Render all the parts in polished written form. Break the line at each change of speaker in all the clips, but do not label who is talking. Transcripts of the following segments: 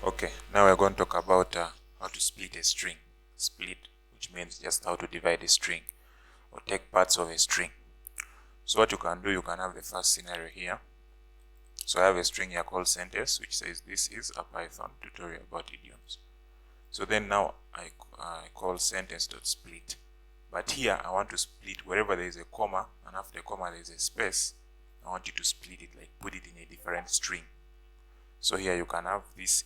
Okay, now we're going to talk about how to split a string. Split, which means just how to divide a string or take parts of a string. So what you can do, you can have the first scenario here. So I have a string here called sentence, which says this is a Python tutorial about idioms. So then now I call sentence.split. But here I want to split wherever there is a comma, and after the comma there is a space. I want you to split it, like put it in a different string. So here you can have this,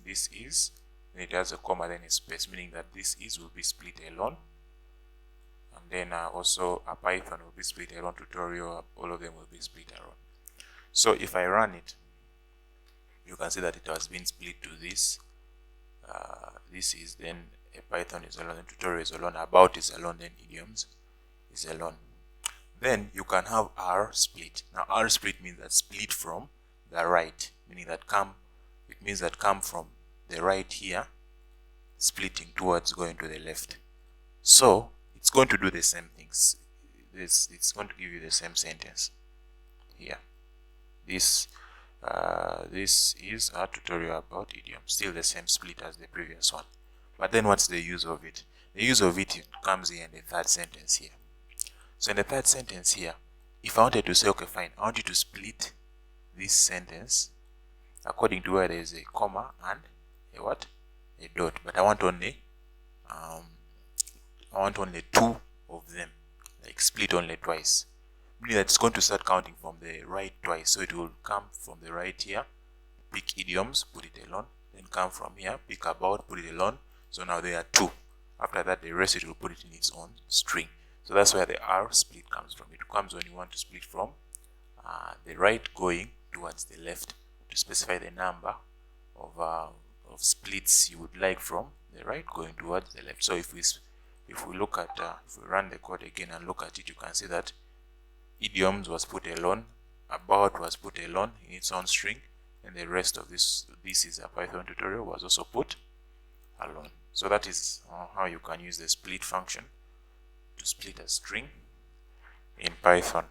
this is, and it has a comma, then a space, meaning that this is will be split alone. And then also a Python will be split alone, tutorial, all of them will be split alone. So if I run it, you can see that it has been split to this. This is, then a Python is alone, a tutorial is alone, about is alone, then idioms is alone. Then you can have R split. Now R split means that split from the right, meaning that it means that come from the right here, splitting towards going to the left. So it's going to do the same things. It's going to give you the same sentence here. This is a tutorial about idioms, still the same split as the previous one. But then what's the use of it? The use of it comes here in the third sentence here. So in the third sentence here, if I wanted to say, okay, fine, I want you to split this sentence according to where there is a comma and a what? A dot. But I want only two of them, like split only twice. Meaning that it's going to start counting from the right twice. So it will come from the right here, pick idioms, put it alone, then come from here, pick about, put it alone. So now there are two. After that, the rest it will put it in its own string. So that's where the R split comes from. It comes when you want to split from the right going towards the left, to specify the number of splits you would like from the right going towards the left. So if we look at if we run the code again and look at it, you can see that idioms was put alone, about was put alone in its own string, and the rest of this is a Python tutorial was also put alone. So that is how you can use the split function to split a string in Python.